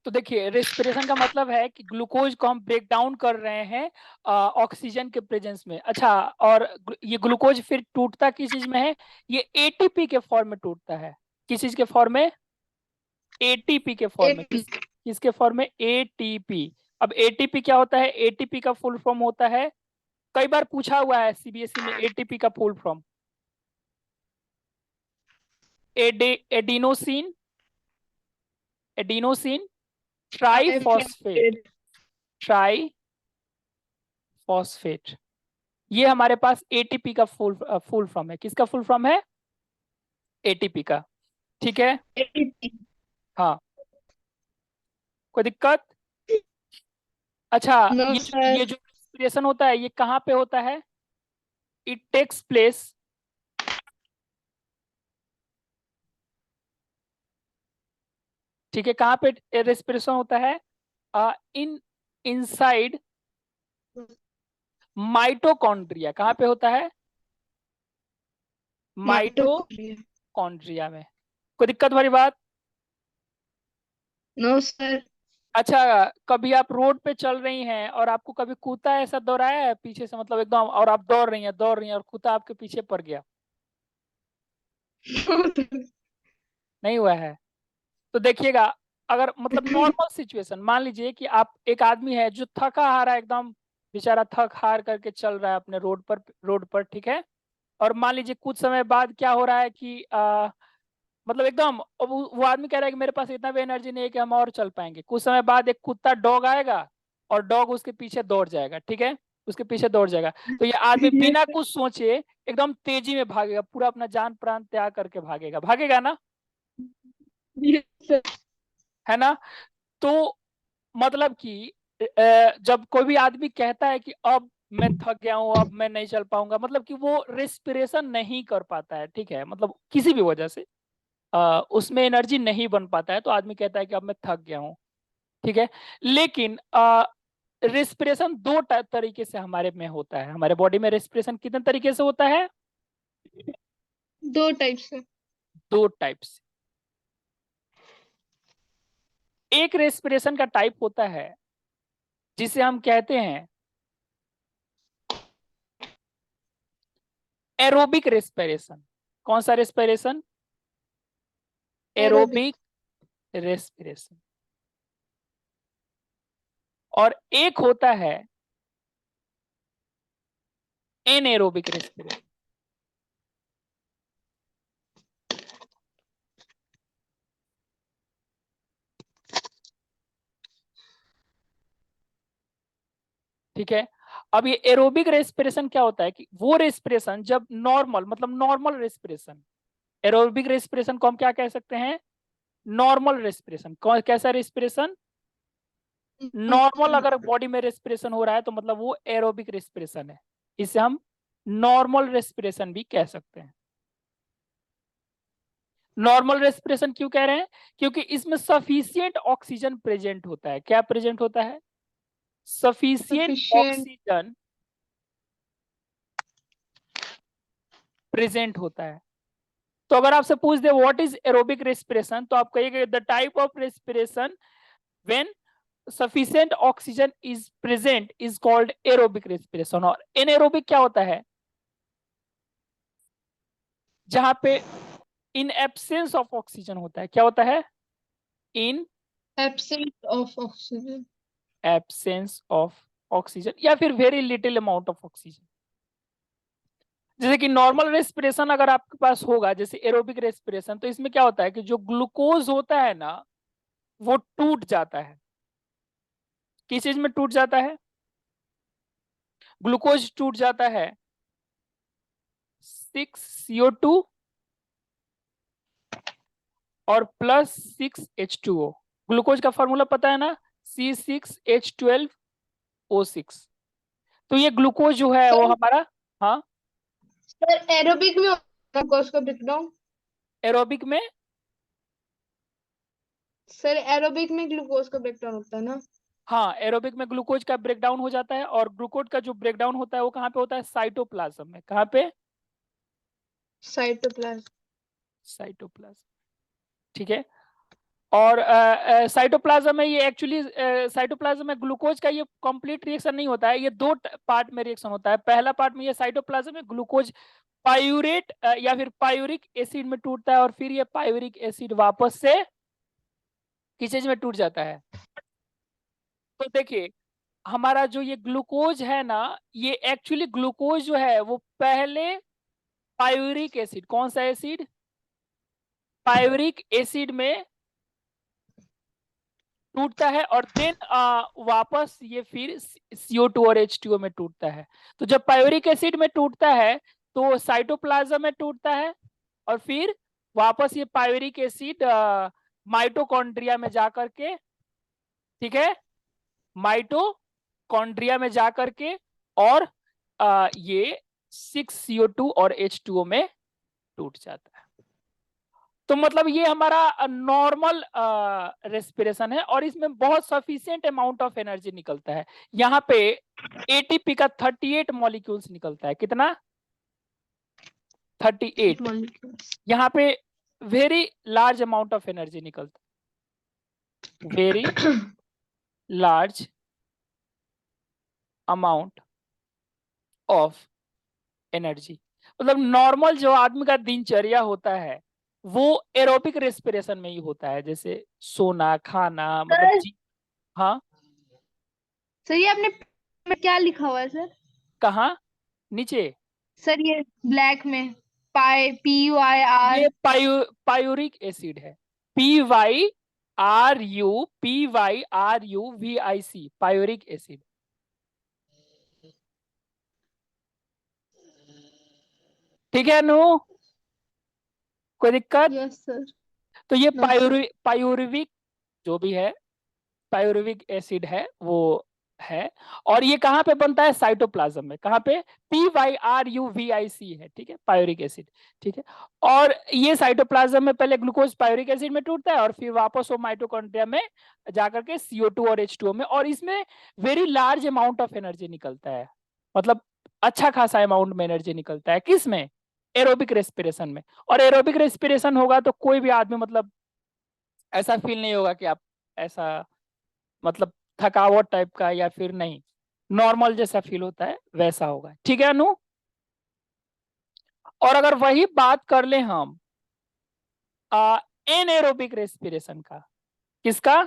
तो देखिए रेस्पिरेशन का मतलब है कि ग्लूकोज को हम ब्रेक डाउन कर रहे हैं ऑक्सीजन के प्रेजेंस में। अच्छा, और ये ग्लूकोज फिर टूटता किस चीज में है? ये एटीपी के फॉर्म में टूटता है। किस चीज के फॉर्म में? एटीपी के फॉर्म में। किसके फॉर्म में? एटीपी। अब एटीपी क्या होता है? एटीपी का फुल फॉर्म होता है, कई बार पूछा हुआ है सीबीएसई में, एटीपी का full form adenosine, adenosine triphosphate, triphosphate. ये हमारे पास एटीपी का फुल फॉर्म है। किसका फुल फॉर्म है? एटीपी का। ठीक है। हाँ, कोई दिक्कत? अच्छा, नो ये सर। ये जो रेस्पिरेशन होता है ये कहाँ पे होता है? इट टेक्स प्लेस, ठीक है, कहाँ पे रेस्पिरेशन होता है? In inside mitochondria. कहाँ पे होता है? माइटोकॉन्ड्रिया। माइटोकॉन्ड्रिया में। कोई दिक्कत वाली बात? No sir. अच्छा, कभी आप रोड पे चल रही हैं और आपको कभी कुत्ता ऐसा दौड़ाया है पीछे से, मतलब एकदम, और आप दौड़ रही हैं और कुत्ता आपके पीछे पड़ गया? नहीं हुआ है? तो देखिएगा, अगर मतलब नॉर्मल सिचुएशन, मान लीजिए कि आप, एक आदमी है जो थका हारा एकदम, बेचारा थक हार करके चल रहा है अपने रोड पर, ठीक है। और मान लीजिए कुछ समय बाद क्या हो रहा है कि मतलब एकदम, अब वो आदमी कह रहा है कि मेरे पास इतना भी एनर्जी नहीं है कि हम और चल पाएंगे। कुछ समय बाद एक कुत्ता डॉग आएगा और डॉग उसके पीछे दौड़ जाएगा, ठीक है, उसके पीछे दौड़ जाएगा। तो ये आदमी बिना कुछ सोचे एकदम तेजी में भागेगा, पूरा अपना जान प्राण त्याग करके भागेगा, भागेगा ना? है ना? तो मतलब कि जब कोई भी आदमी कहता है कि अब मैं थक गया हूं, अब मैं नहीं चल पाऊंगा, मतलब कि वो रेस्पिरेशन नहीं कर पाता है, ठीक है, मतलब किसी भी वजह से उसमें एनर्जी नहीं बन पाता है, तो आदमी कहता है कि अब मैं थक गया हूँ, ठीक है। लेकिन रेस्पिरेशन दो तरीके से हमारे में होता है, हमारे बॉडी में रेस्पिरेशन कितने तरीके से होता है? दो टाइप से। दो टाइप से। एक रेस्पिरेशन का टाइप होता है जिसे हम कहते हैं एरोबिक रेस्पिरेशन। कौन सा रेस्पिरेशन? एरोबिक। Aerobic respiration. और एक होता है एनएरोबिक रेस्पिरेशन। ठीक है। अब ये एरोबिक रेस्पिरेशन क्या होता है कि वो रेस्पिरेशन जब नॉर्मल, मतलब नॉर्मल रेस्पिरेशन, एरोबिक रेस्पिरेशन को हम क्या कह सकते हैं? Normal respiration. कौन, कैसा रेस्पिरेशन? नॉर्मल अगर बॉडी में रेस्पिरेशन हो रहा है तो मतलब वो एरोबिक रेस्पिरेशन है। इसे हम नॉर्मल रेस्पिरेशन भी कह सकते हैं। नॉर्मल रेस्पिरेशन क्यों कह रहे हैं? क्योंकि इसमें सफिशियंट ऑक्सीजन प्रेजेंट होता है। क्या प्रेजेंट होता है? Sufficient sufficient. ऑक्सीजन प्रेजेंट होता है। तो अगर आपसे पूछ दे व्हाट इज एरोबिक रेस्पिरेशन, तो आप कहिएगा the type of respiration when sufficient oxygen is present is called aerobic respiration। और anaerobic क्या होता है? जहां पे in absence of oxygen होता है। क्या होता है? in absence of oxygen. absence of oxygen या फिर very little amount of oxygen। जैसे कि नॉर्मल रेस्पिरेशन अगर आपके पास होगा, जैसे एरोबिक रेस्पिरेशन, तो इसमें क्या होता है कि जो ग्लूकोज होता है ना, वो टूट जाता है। किस चीज में टूट जाता है? ग्लूकोज टूट जाता है 6CO2 और +6H2O। ग्लूकोज का फॉर्मूला पता है ना? C6H12O6। तो ये ग्लूकोज जो है वो सर, हमारा, हाँ, सर एरोबिक में होता है ग्लूकोज का ब्रेकडाउन। एरोबिक में, सर एरोबिक में ग्लूकोज का ब्रेकडाउन होता है ना। हाँ, एरोबिक में ग्लूकोज का ब्रेकडाउन हो जाता है। और ग्लूकोज का जो ब्रेकडाउन होता है वो कहाँ पे होता है? साइटोप्लाज्म में। कहाँ पे? साइटोप्लाज्म। साइटोप्लाज्म। ठीक है। और साइटोप्लाज्म में ये एक्चुअली साइटोप्लाज्म में ग्लूकोज का ये कंप्लीट रिएक्शन नहीं होता है, ये दो पार्ट में रिएक्शन होता है। पहला पार्ट में ये साइटोप्लाज्म में ग्लूकोज पायूरेट या फिर पायूरिक एसिड में टूटता है, और फिर ये पायूरिक एसिड वापस से किस चीज में टूट जाता है। तो देखिए हमारा जो ये ग्लूकोज है ना, ये एक्चुअली ग्लूकोज जो है वो पहले पायूरिक एसिड, कौन सा एसिड, पायूरिक एसिड में टूटता है, और देन वापस ये फिर CO2 और H2O में टूटता है। तो जब पायूरिक एसिड में टूटता है तो साइटोप्लाज्म में टूटता है, और फिर वापस ये पायूरिक एसिड माइटोकॉन्ड्रिया में जाकर के, ठीक है, माइटोकॉन्ड्रिया में जाकर के, और ये 6CO2 और H2O में टूट जाता है। तो मतलब ये हमारा नॉर्मल रेस्पिरेशन है, और इसमें बहुत सफिशिएंट अमाउंट ऑफ एनर्जी निकलता है। यहाँ पे एटीपी का 38 मॉलिक्यूल्स निकलता है, कितना, 38। यहाँ पे very large amount of energy निकलता है, very large amount of energy. मतलब नॉर्मल जो आदमी का दिनचर्या होता है वो एरोबिक रेस्पिरेशन में ही होता है, जैसे सोना, खाना, मतलब सर जी। हाँ, सर ये आपने में क्या लिखा हुआ है सर? कहाँ, नीचे, सर ये ब्लैक में PYR। ये पायूरिक एसिड है, PYRUVIC, पायूरिक एसिड। ठीक है अनु, कोई दिक्कत? Yes sir. तो ये नो सर। पायूरिक जो भी है, पायूरिक एसिड है वो है, और ये कहाँ पे बनता है, साइटोप्लाज्म में। कहाँ पे, PYRUVIC है, ठीक है, पायूरिक एसिड, ठीक है। और ये साइटोप्लाज्म में पहले ग्लूकोज पायूरिक एसिड में टूटता है, और फिर वापस वो माइटोकॉन्ड्रिया में जाकर के CO2 और H2O में, और इसमें very large amount of energy निकलता है। मतलब अच्छा खासा अमाउंट में एनर्जी निकलता है, किस में, एरोबिक रेस्पिरेशन में। और एरोबिक रेस्पिरेशन होगा तो कोई भी आदमी मतलब ऐसा फील नहीं होगा कि आप ऐसा, मतलब थकावट टाइप का, या फिर नहीं, नॉर्मल जैसा फील होता है वैसा होगा। ठीक है अनु। और अगर वही बात कर ले हम एनएरोबिक रेस्पिरेशन का, किसका,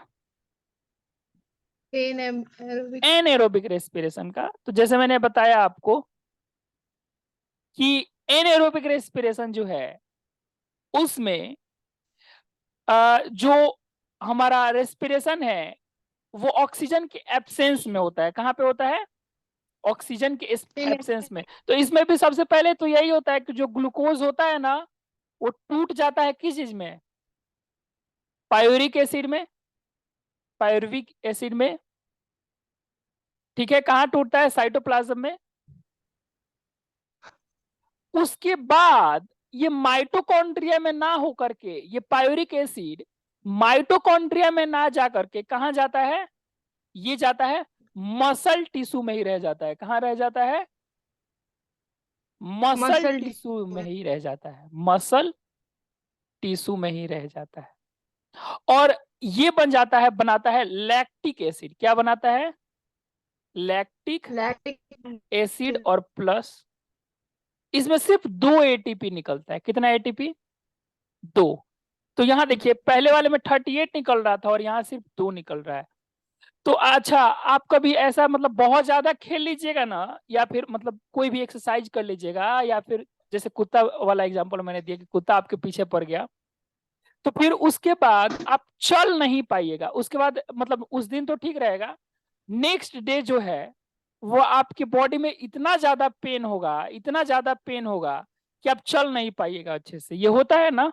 एरोबिक। एनएरोबिक रेस्पिरेशन का, तो जैसे मैंने बताया आपको कि एनएरोबिक रेस्पिरेशन जो है उसमें जो हमारा रेस्पिरेशन है वो ऑक्सीजन के एब्सेंस में होता है। कहाँ पे होता है, ऑक्सीजन के एब्सेंस में। तो इसमें भी सबसे पहले तो यही होता है कि जो ग्लूकोज होता है ना वो टूट जाता है किस चीज में, पायूरिक एसिड में, पायूरिक एसिड में, ठीक है। कहाँ टूटता है, साइटोप्लाज्म में। उसके बाद ये माइटोकॉन्ड्रिया में ना होकर के, ये पायूरिक एसिड माइटोकॉन्ड्रिया में ना जाकर के कहाँ जाता है, ये जाता है मसल टिश्यू में ही रह जाता है। कहाँ रह जाता है, मसल मसल टिश्यू में ही रह जाता है, मसल टिश्यू में ही रह जाता है। और ये बन जाता है, बनाता है लैक्टिक एसिड। क्या बनाता है, लैक्टिक लैक्टिक एसिड, और प्लस इसमें सिर्फ 2 एटीपी निकलता है। कितना एटीपी, 2। तो यहां देखिए पहले वाले में 38 निकल रहा था और यहाँ सिर्फ 2 निकल रहा है। तो अच्छा, आप कभी ऐसा मतलब बहुत ज्यादा खेल लीजिएगा ना, या फिर मतलब कोई भी एक्सरसाइज कर लीजिएगा, या फिर जैसे कुत्ता वाला एग्जांपल मैंने दिया कि कुत्ता आपके पीछे पड़ गया, तो फिर उसके बाद आप चल नहीं पाइएगा। उसके बाद मतलब उस दिन तो ठीक रहेगा, नेक्स्ट डे जो है वो आपकी बॉडी में इतना ज्यादा पेन होगा, इतना ज्यादा पेन होगा कि आप चल नहीं पाइएगा अच्छे से। ये होता है ना,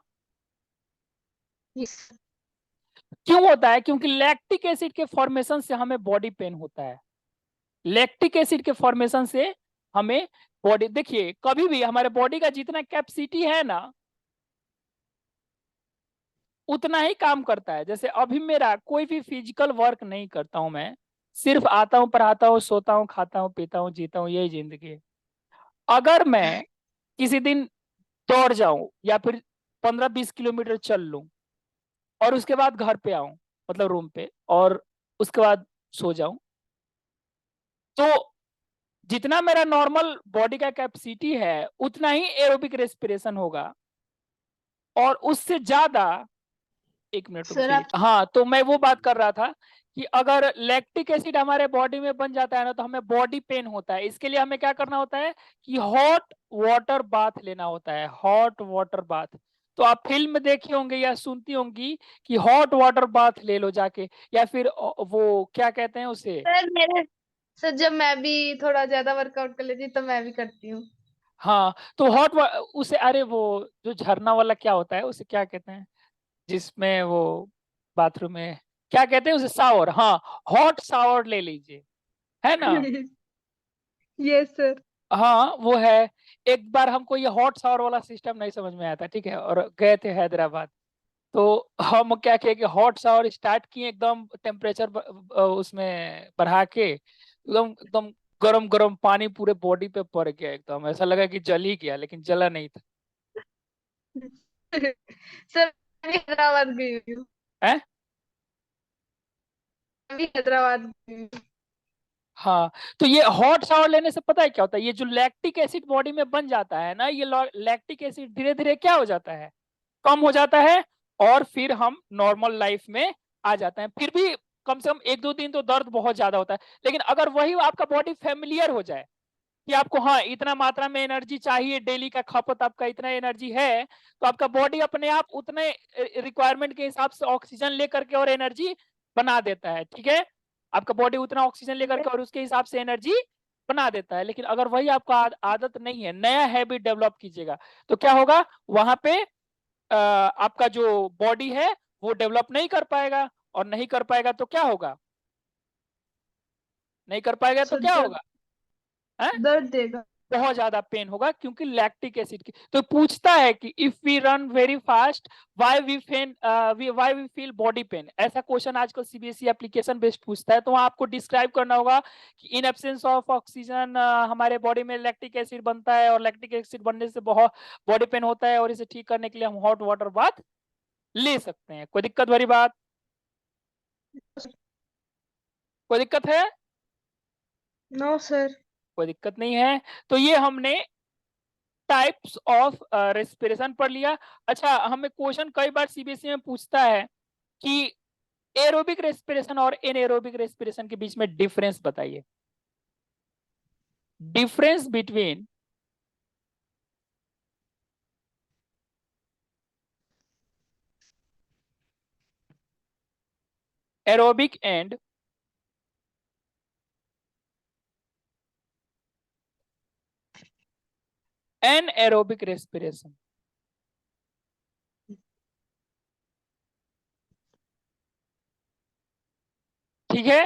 क्यों होता है, क्योंकि लैक्टिक एसिड के फॉर्मेशन से हमें बॉडी पेन होता है। लैक्टिक एसिड के फॉर्मेशन से हमें बॉडी, देखिए कभी भी हमारे बॉडी का जितना कैपेसिटी है ना उतना ही काम करता है। जैसे अभी मेरा कोई भी फिजिकल वर्क नहीं करता हूं मैं, सिर्फ आता हूं, पढ़ाता हूं, सोता हूं, खाता हूं, पीता हूं, जीता हूं, यही जिंदगी है। अगर मैं किसी दिन दौड़ जाऊं या फिर 15-20 किलोमीटर चल लूं, और उसके बाद घर पे आऊं, मतलब रूम पे, और उसके बाद सो जाऊं, तो जितना मेरा नॉर्मल बॉडी का कैपेसिटी है उतना ही एरोबिक रेस्पिरेशन होगा, और उससे ज्यादा, 1 मिनट रुक सर जाइए, आप हाँ, तो मैं वो बात कर रहा था कि अगर लैक्टिक एसिड हमारे बॉडी में बन जाता है ना, तो हमें बॉडी पेन होता है। इसके लिए हमें क्या करना होता है कि हॉट वाटर बाथ लेना होता है, हॉट वाटर बाथ। तो आप फिल्म देखी होंगे या सुनती होंगी कि हॉट वाटर बाथ ले लो जाके, या फिर वो क्या कहते हैं उसे। सर मेरे सर जब मैं भी थोड़ा ज्यादा वर्कआउट कर लेती हूँ तो मैं भी करती हूँ। हाँ, तो उसे, अरे वो जो झरना वाला क्या होता है, उसे क्या कहते हैं, जिसमें वो बाथरूम में क्या कहते हैं उसे, शावर, हाँ, हॉट शावर ले लीजिए, है ना। Yes sir. हाँ वो है। एक बार हमको ये हॉट शावर वाला सिस्टम नहीं समझ में आया था, ठीक है, और गए थे हैदराबाद, तो हम क्या किए कि हॉट शावर स्टार्ट किए, एकदम टेम्परेचर उसमें बढ़ा के, एकदम एकदम गरम गरम पानी पूरे बॉडी पे पड़ गया, एकदम ऐसा लगा कि जल ही गया, लेकिन जला नहीं था। सर मैं भी हैदराबाद गई हुई हूँ। है। मैं भी हैदराबाद गई हूँ। हाँ, तो ये हॉट शावर लेने से पता है क्या होता है, ये जो लैक्टिक एसिड बॉडी में बन जाता है ना, ये लैक्टिक एसिड धीरे धीरे क्या हो जाता है, कम हो जाता है, और फिर हम नॉर्मल लाइफ में आ जाते हैं। फिर भी कम से कम 1-2 दिन तो दर्द बहुत ज्यादा होता है, लेकिन अगर वही आपका बॉडी फेमिलियर हो जाए कि आपको हाँ इतना मात्रा में एनर्जी चाहिए, डेली का खपत आपका इतना एनर्जी है, तो आपका बॉडी अपने आप उतने रिक्वायरमेंट के हिसाब से ऑक्सीजन लेकर के और एनर्जी बना देता है, ठीक है। आपका बॉडी उतना ऑक्सीजन लेकर के और उसके हिसाब से एनर्जी बना देता है। लेकिन अगर वही आपका आदत नहीं है, नया हैबिट डेवलप कीजिएगा, तो क्या होगा, वहां पे आपका जो बॉडी है वो डेवलप नहीं कर पाएगा, और नहीं कर पाएगा तो क्या होगा, नहीं कर पाएगा तो सर क्या दर्द होगा, है, दर्द देगा। बहुत ज्यादा पेन होगा, क्योंकि लैक्टिक एसिड की। तो पूछता है कि if we run very fast, why we feel body pain, ऐसा क्वेश्चन आजकल सीबीएसई एप्लीकेशन बेस्ड पूछता है, तो वहां आपको डिस्क्राइब करना होगा कि इन एब्सेंस ऑफ ऑक्सीजन हमारे बॉडी में लैक्टिक एसिड बनता है, और लैक्टिक एसिड बनने से बहुत बॉडी पेन होता है, और इसे ठीक करने के लिए हम हॉट वाटर बाथ ले सकते हैं। कोई दिक्कत वाली बात, कोई दिक्कत है, नो सर। कोई दिक्कत नहीं है। तो ये हमने टाइप्स ऑफ रेस्पिरेशन पढ़ लिया। अच्छा, हमें क्वेश्चन कई बार सीबीएसई में पूछता है कि एरोबिक रेस्पिरेशन और एनएरोबिक रेस्पिरेशन के बीच में डिफरेंस बताइए, difference between aerobic and anaerobic respiration, ठीक है।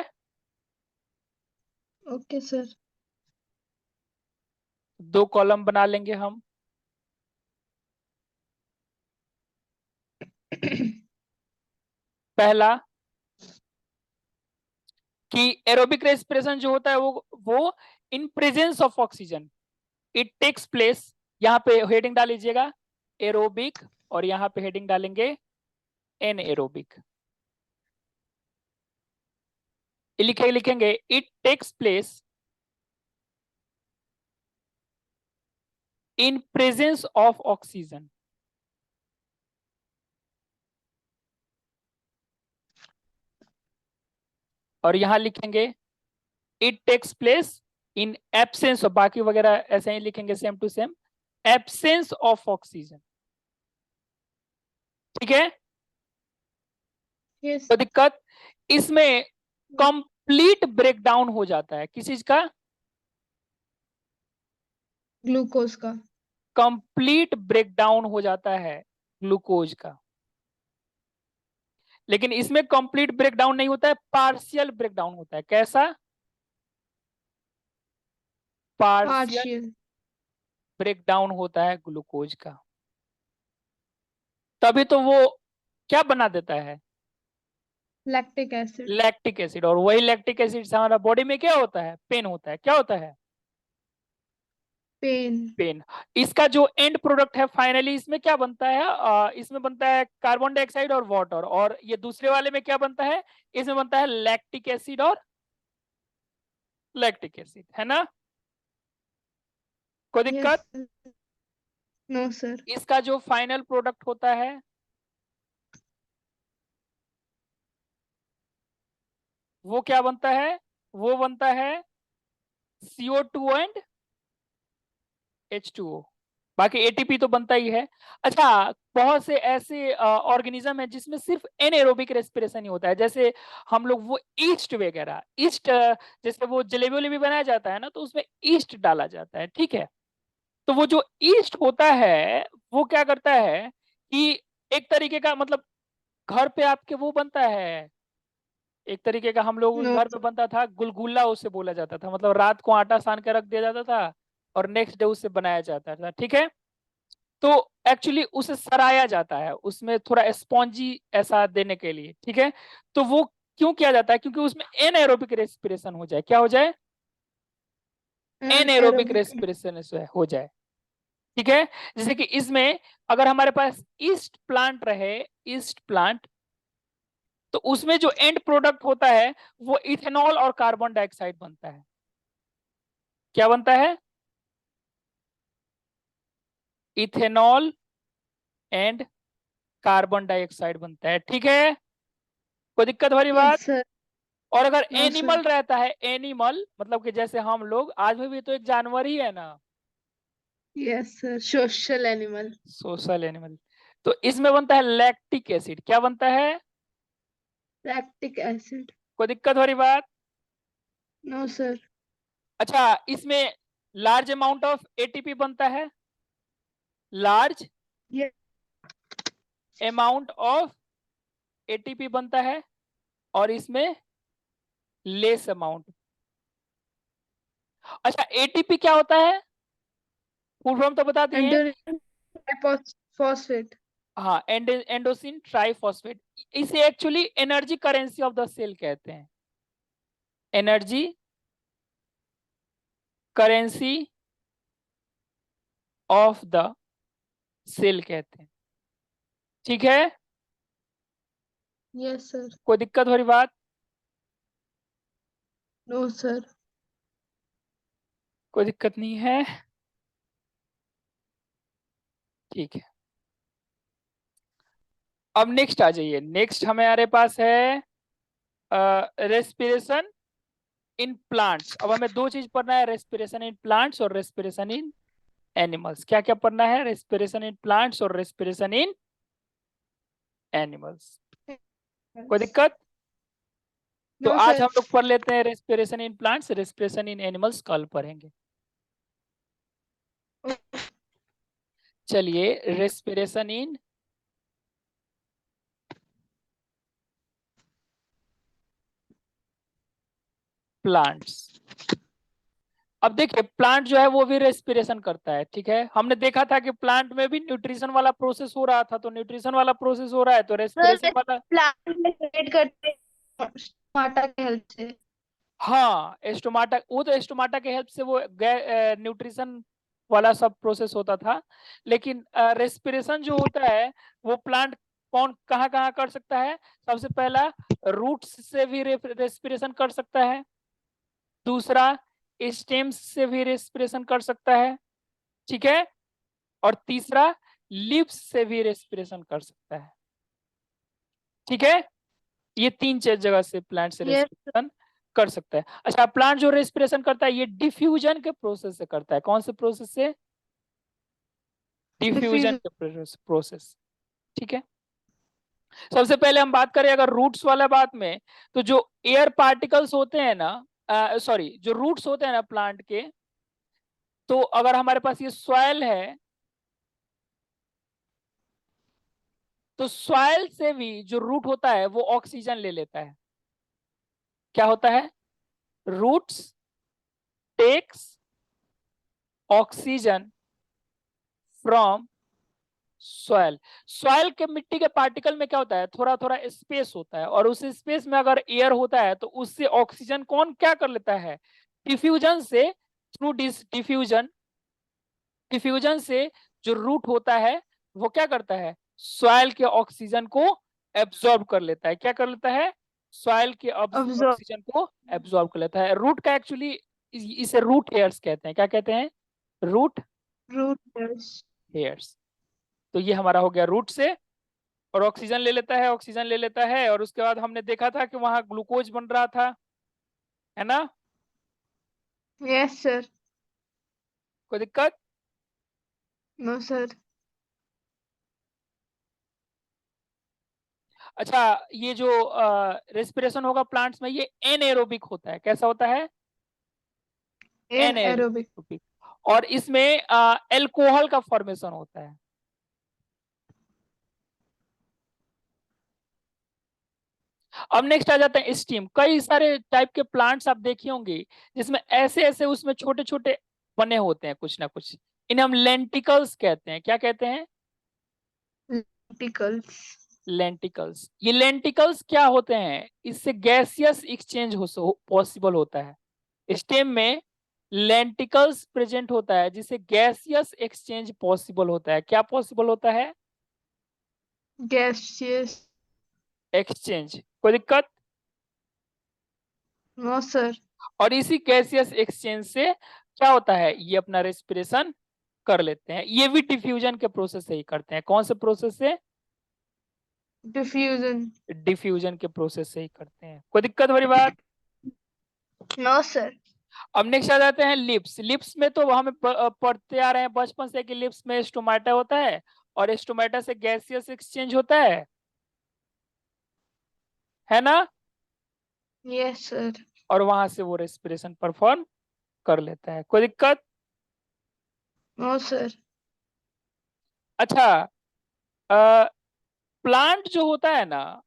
Okay sir. 2 कॉलम बना लेंगे हम। पहला कि एरोबिक रेस्पिरेशन जो होता है वो in presence of oxygen it takes place, यहाँ पे हेडिंग डाल लीजिएगा एरोबिक, और यहाँ पे हेडिंग डालेंगे एनएरोबिक, लिखेंगे it takes place in presence of oxygen, और यहां लिखेंगे it takes place in absence of, बाकी वगैरह ऐसे ही लिखेंगे same to same, absence of oxygen, ठीक है। यस। तो दिक्कत इसमें कंप्लीट ब्रेकडाउन हो जाता है, किस चीज का, ग्लूकोज का। कंप्लीट ब्रेकडाउन हो जाता है ग्लूकोज का। लेकिन इसमें कंप्लीट ब्रेकडाउन नहीं होता है, पार्शियल ब्रेकडाउन होता है। कैसा, पार्शियल पार्शियल। ब्रेकडाउन होता है ग्लूकोज का, तभी तो वो क्या बना देता है, लैक्टिक एसिड। लैक्टिक एसिड, और वही लैक्टिक एसिड से हमारा बॉडी में क्या होता है, पेन होता है, क्या होता है, पेन। पेन। इसका जो एंड प्रोडक्ट है फाइनली इसमें क्या बनता है, इसमें बनता है कार्बन डाइऑक्साइड और वाटर, और ये दूसरे वाले में क्या बनता है, इसमें बनता है लैक्टिक एसिड और लैक्टिक एसिड, है ना? कोई यस दिक्कत? No sir. इसका जो फाइनल प्रोडक्ट होता है वो क्या बनता है, वो बनता है CO2 एंड H2O। बाकी एटीपी तो बनता ही है। अच्छा, बहुत से ऐसे ऑर्गेनिज्म है जिसमें सिर्फ एनएरोबिक रेस्पिरेशन ही होता है, जैसे हम लोग वो ईस्ट वगैरह, ईस्ट जैसे वो जलेबी वलेबी बनाया जाता है ना, तो उसमें ईस्ट डाला जाता है, ठीक है? तो वो जो ईस्ट होता है वो क्या करता है कि एक तरीके का मतलब घर पे आपके वो बनता है, एक तरीके का हम लोगों के नो घर पे बनता था गुलगुल्ला, उसे बोला जाता था, मतलब रात को आटा सान के रख दिया जाता था और नेक्स्ट डे उससे बनाया जाता था, ठीक है? तो एक्चुअली उसे सराया जाता है उसमें थोड़ा स्पॉन्जी ऐसा देने के लिए, ठीक है? तो वो क्यों किया जाता है, क्योंकि उसमें एनएरोबिक रेस्पिरेशन हो जाए, क्या हो जाए, एनएरोबिक एरोबिक। रेस्पिरेशन हो जाए, ठीक है? जैसे कि इसमें अगर हमारे पास ईस्ट प्लांट रहे, ईस्ट प्लांट, तो उसमें जो एंड प्रोडक्ट होता है वो इथेनॉल और कार्बन डाइऑक्साइड बनता है। क्या बनता है? इथेनॉल एंड कार्बन डाइऑक्साइड बनता है, ठीक है? कोई दिक्कत वाली बात? Yes sir. और अगर नो सर। एनिमल रहता है, एनिमल मतलब कि जैसे हम लोग, आज में भी तो एक जानवर ही है ना, yes sir, social animal. Social animal, तो इसमें बनता है लैक्टिक एसिड। क्या बनता है? Lactic acid. कोई दिक्कत वाली बात? No sir. अच्छा, इसमें लार्ज अमाउंट ऑफ एटीपी बनता है, लार्ज ये अमाउंट ऑफ एटीपी बनता है, और इसमें लेस अमाउंट। अच्छा, एटीपी क्या होता है, फुल फॉर्म तो बता दिए। एंडोनियम फॉस्फेट। हाँ, एंडोसिन ट्राइफॉस्फेट। इसे actually energy currency of the cell कहते हैं, energy currency of the cell कहते हैं, ठीक है? Yes sir. कोई दिक्कत हो रही बात? No sir. कोई दिक्कत नहीं है, ठीक है। अब नेक्स्ट आ जाइए, नेक्स्ट हमारे पास है रेस्पिरेशन इन प्लांट्स। अब हमें दो चीज पढ़ना है, रेस्पिरेशन इन प्लांट्स और रेस्पिरेशन इन एनिमल्स। क्या क्या पढ़ना है, रेस्पिरेशन इन प्लांट्स और रेस्पिरेशन इन एनिमल्स। कोई दिक्कत? तो नो आज सर। हम लोग पढ़ लेते हैं respiration in plants, respiration in animals कल पढ़ेंगे। चलिए, रेस्पिरेशन इन प्लांट्स। अब देखिए, प्लांट जो है वो भी रेस्पिरेशन करता है, ठीक है? हमने देखा था कि प्लांट में भी न्यूट्रिशन वाला प्रोसेस हो रहा था, तो न्यूट्रिशन वाला प्रोसेस हो रहा है तो रेस्पिरेशन सर वाला। प्लांट में ट्रीट करते हैं टमाटर के हेल्प से। हाँ, एस्टोमाटा, वो तो एस्टोमाटा के हेल्प से वो न्यूट्रिशन वाला सब प्रोसेस होता था, लेकिन रेस्पिरेशन जो होता है वो प्लांट कौन कहाँ कहाँ कर सकता है? सबसे पहला, रूट्स से भी रेस्पिरेशन कर सकता है, दूसरा स्टेम्स से भी रेस्पिरेशन कर सकता है, ठीक है? और तीसरा, लिप्स से भी रेस्पिरेशन कर सकता है, ठीक है? ये तीन चार जगह से प्लांट से यस। रेस्पिरेशन कर सकता है। अच्छा, प्लांट जो रेस्पिरेशन करता है ये डिफ्यूजन के प्रोसेस से करता है, कौन से प्रोसेस से? Diffusion diffusion. के प्रोसेस, ठीक है? सबसे पहले हम बात करें अगर रूट्स वाला बात में, तो जो एयर पार्टिकल्स होते हैं ना, सॉरी, जो रूट्स होते हैं ना प्लांट के, तो अगर हमारे पास ये सॉइल है, तो सॉइल से भी जो रूट होता है वो ऑक्सीजन ले लेता है। क्या होता है? Roots takes oxygen from soil. Soil के मिट्टी के पार्टिकल में क्या होता है, थोड़ा थोड़ा स्पेस होता है, और उस स्पेस में अगर एयर होता है तो उससे ऑक्सीजन कौन क्या कर लेता है, डिफ्यूजन से, थ्रू डिफ्यूजन डिफ्यूजन से जो रूट होता है वो क्या करता है, सॉइल के ऑक्सीजन को एब्जॉर्ब कर लेता है। क्या कर लेता है, सॉइल के ऑब्जर्व। ऑक्सीजन को एब्जॉर्ब कर लेता है। रूट का एक्चुअली इसे रूट हेयर्स कहते हैं। क्या कहते हैं, रूट रूटर्स। हेयर्स। तो ये हमारा हो गया रूट से, और ऑक्सीजन ले लेता है, ऑक्सीजन ले लेता है, और उसके बाद हमने देखा था कि वहां ग्लूकोज बन रहा था, है ना। Yes sir. कोई दिक्कत। No sir. अच्छा, ये जो रेस्पिरेशन होगा प्लांट्स में, ये एनएरोबिक होता है। कैसा होता है, एन एरोबिक। एनएरोबिक। और इसमें एल्कोहल का फॉर्मेशन होता है। अब नेक्स्ट आ जाते हैं स्टीम। कई सारे टाइप के प्लांट्स आप देखे होंगे जिसमें ऐसे ऐसे उसमें छोटे छोटे बने होते हैं कुछ ना कुछ। इन्हें हम लेंटिकल्स कहते हैं। क्या कहते हैं, लेंटिकल्स। लेंटिकल्स। ये लेंटिकल्स क्या होते हैं, इससे गैसियस एक्सचेंज हो पॉसिबल होता है। स्टेम में लेंटिकल्स प्रेजेंट होता है जिससे गैसियस एक्सचेंज पॉसिबल होता है। क्या पॉसिबल होता है, गैसियस। एक्सचेंज। कोई दिक्कत। No sir. और इसी गैसियस एक्सचेंज से क्या होता है, ये अपना रेस्पिरेशन कर लेते हैं। ये भी डिफ्यूजन के प्रोसेस से ही करते हैं। कौन से प्रोसेस से, डिफ्यूजन। डिफ्यूजन के प्रोसेस से ही करते हैं। कोई दिक्कत वाली बात। No sir. अब नेक्स्ट आ जाते हैं लिप्स। लिप्स में तो हमें पढ़ते आ रहे हैं बचपन से कि लिप्स में स्टोमाटा होता है, और स्टोमाटा से गैसियस एक्सचेंज होता है ना। Yes sir. और वहां से वो रेस्पिरेशन परफॉर्म कर लेता है। कोई दिक्कत। No sir. अच्छा, प्लांट जो होता है ना,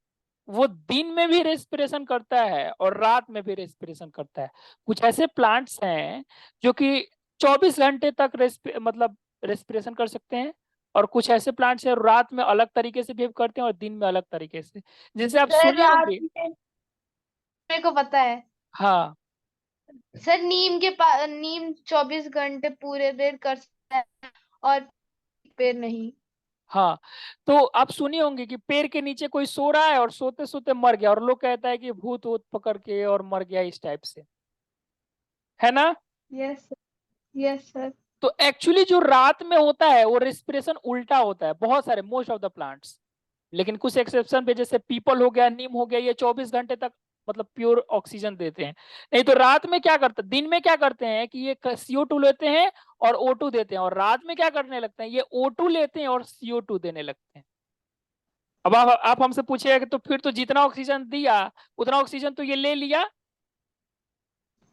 वो दिन में भी रेस्पिरेशन करता है और रात में भी रेस्पिरेशन करता है। कुछ ऐसे प्लांट्स हैं जो कि 24 घंटे तक मतलब रेस्पिरेशन कर सकते हैं, और कुछ ऐसे प्लांट्स हैं रात में अलग तरीके से बिहेव करते हैं और दिन में अलग तरीके से, जैसे आप सर सुने रात होंगे। में मेरे को पता है। हाँ सर नीम 24 घंटे पूरे देर कर सकता है और पेड़ नहीं। हाँ, तो आप सुनी होंगे कि पेड़ के नीचे कोई सो रहा है और सोते सोते मर गया, और लोग कहता है कि भूत वूत पकड़ के और मर गया, इस टाइप से, है ना। Yes sir. Yes sir. तो एक्चुअली जो रात में होता है वो रेस्पिरेशन उल्टा होता है, बहुत सारे, मोस्ट ऑफ द प्लांट्स। लेकिन कुछ एक्सेप्शन पे, जैसे पीपल हो गया, नीम हो गया, ये 24 घंटे तक मतलब प्योर ऑक्सीजन देते हैं। नहीं तो रात में क्या करते, दिन में क्या करते हैं कि ये CO2 लेते हैं और O2 देते हैं, और रात में क्या करने लगते हैं, ये O2 लेते हैं और CO2 देने लगते हैं। अब आप हमसे पूछिएगा कि तो फिर तो जितना ऑक्सीजन दिया उतना ऑक्सीजन तो ये ले लिया,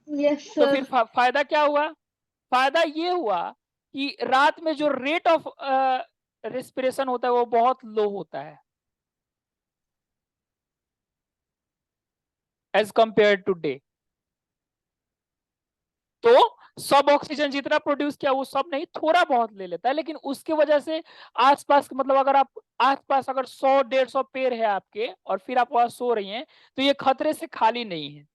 यस तो फिर सर। फायदा क्या हुआ, फायदा ये हुआ कि रात में जो रेट ऑफ रेस्पिरेशन होता है वो बहुत लो होता है एज कंपेयर टू डे। तो सब ऑक्सीजन जितना प्रोड्यूस किया वो सब नहीं, थोड़ा बहुत ले लेता है, लेकिन उसके वजह से आसपास, मतलब अगर आप आसपास अगर 100-150 पेड़ है आपके और फिर आप वहां सो रही हैं, तो ये खतरे से खाली नहीं है।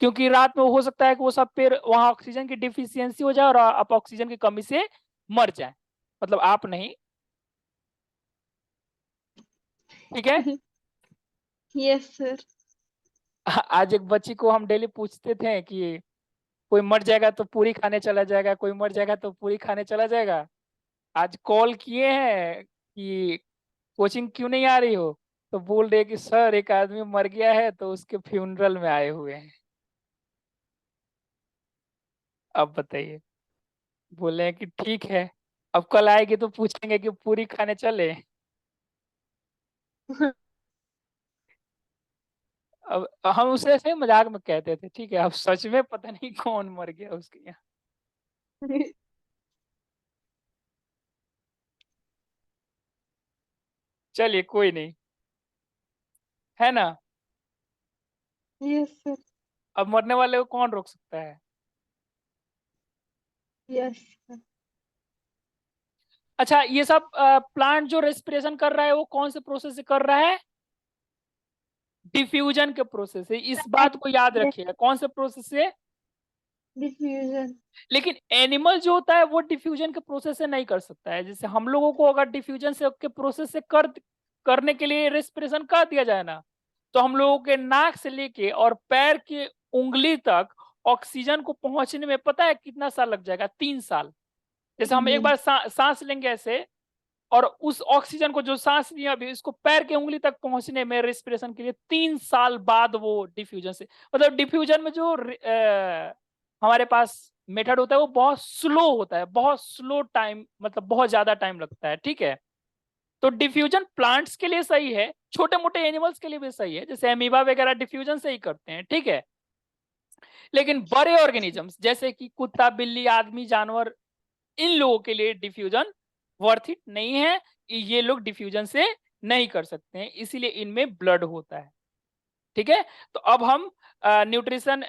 क्योंकि रात में हो सकता है कि वो सब पेड़ वहां ऑक्सीजन की डिफिशियंसी हो जाए और आप ऑक्सीजन की कमी से मर जाए, मतलब आप नहीं। ठीक है। Yes sir. आज एक बच्ची को हम डेली पूछते थे कि कोई मर जाएगा तो पूरी खाने चला जाएगा, कोई मर जाएगा तो पूरी खाने चला जाएगा। आज कॉल किए हैं कि कोचिंग क्यों नहीं आ रही हो, तो बोल रहे कि सर एक आदमी मर गया है तो उसके फ्यूनरल में आए हुए हैं। अब बताइए। बोले कि ठीक है, अब कल आएगी तो पूछेंगे कि पूरी खाने चले। अब हम उसे ऐसे मजाक में कहते थे, ठीक है, अब सच में पता नहीं कौन मर गया उसके यहाँ। चलिए कोई नहीं, है ना। Yes sir. अब मरने वाले को कौन रोक सकता है। Yes sir. अच्छा, ये सब प्लांट जो रेस्पिरेशन कर रहा है वो कौन से प्रोसेस से कर रहा है, डिफ्यूजन के प्रोसेस से। इस बात को याद रखिएगा, कौन से प्रोसेस से, डिफ्यूजन। लेकिन एनिमल जो होता है वो डिफ्यूजन के प्रोसेस से नहीं कर सकता है। जैसे हम लोगों को अगर डिफ्यूजन से के प्रोसेस से करने के लिए रेस्पिरेशन कर दिया जाए ना, तो हम लोगों के नाक से लेके और पैर की उंगली तक ऑक्सीजन को पहुंचने में पता है कितना साल लग जाएगा? 3 साल। जैसे हम एक बार सांस लेंगे ऐसे, और उस ऑक्सीजन को जो सांस लिया अभी इसको पैर की उंगली तक पहुंचने में रेस्पिरेशन के लिए 3 साल बाद वो डिफ्यूजन से, मतलब डिफ्यूजन में जो हमारे पास मेथड होता है वो बहुत स्लो होता है, बहुत स्लो टाइम, मतलब बहुत ज्यादा टाइम लगता है। ठीक है, तो डिफ्यूजन प्लांट्स के लिए सही है, छोटे मोटे एनिमल्स के लिए भी सही है, जैसे अमीबा वगैरह डिफ्यूजन से ही करते हैं। ठीक है, लेकिन बड़े ऑर्गेनिजम्स जैसे कि कुत्ता, बिल्ली, आदमी, जानवर, इन लोगों के लिए डिफ्यूजन वर्थ इट नहीं है। ये लोग डिफ्यूजन से नहीं कर सकते हैं, इसीलिए इनमें ब्लड होता है। ठीक है, तो अब हम न्यूट्रिशन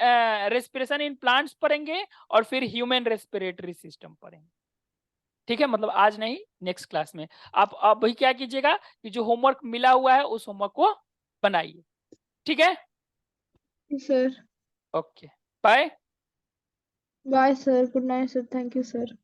रेस्पिरेशन इन प्लांट्स पढ़ेंगे और फिर ह्यूमन रेस्पिरेटरी सिस्टम पढ़ेंगे। ठीक है, मतलब आज नहीं, नेक्स्ट क्लास में। आप अभी क्या कीजिएगा कि जो होमवर्क मिला हुआ है उस होमवर्क को बनाइए। ठीक है, sir. Okay, bye. Bye sir, good night sir, thank you sir.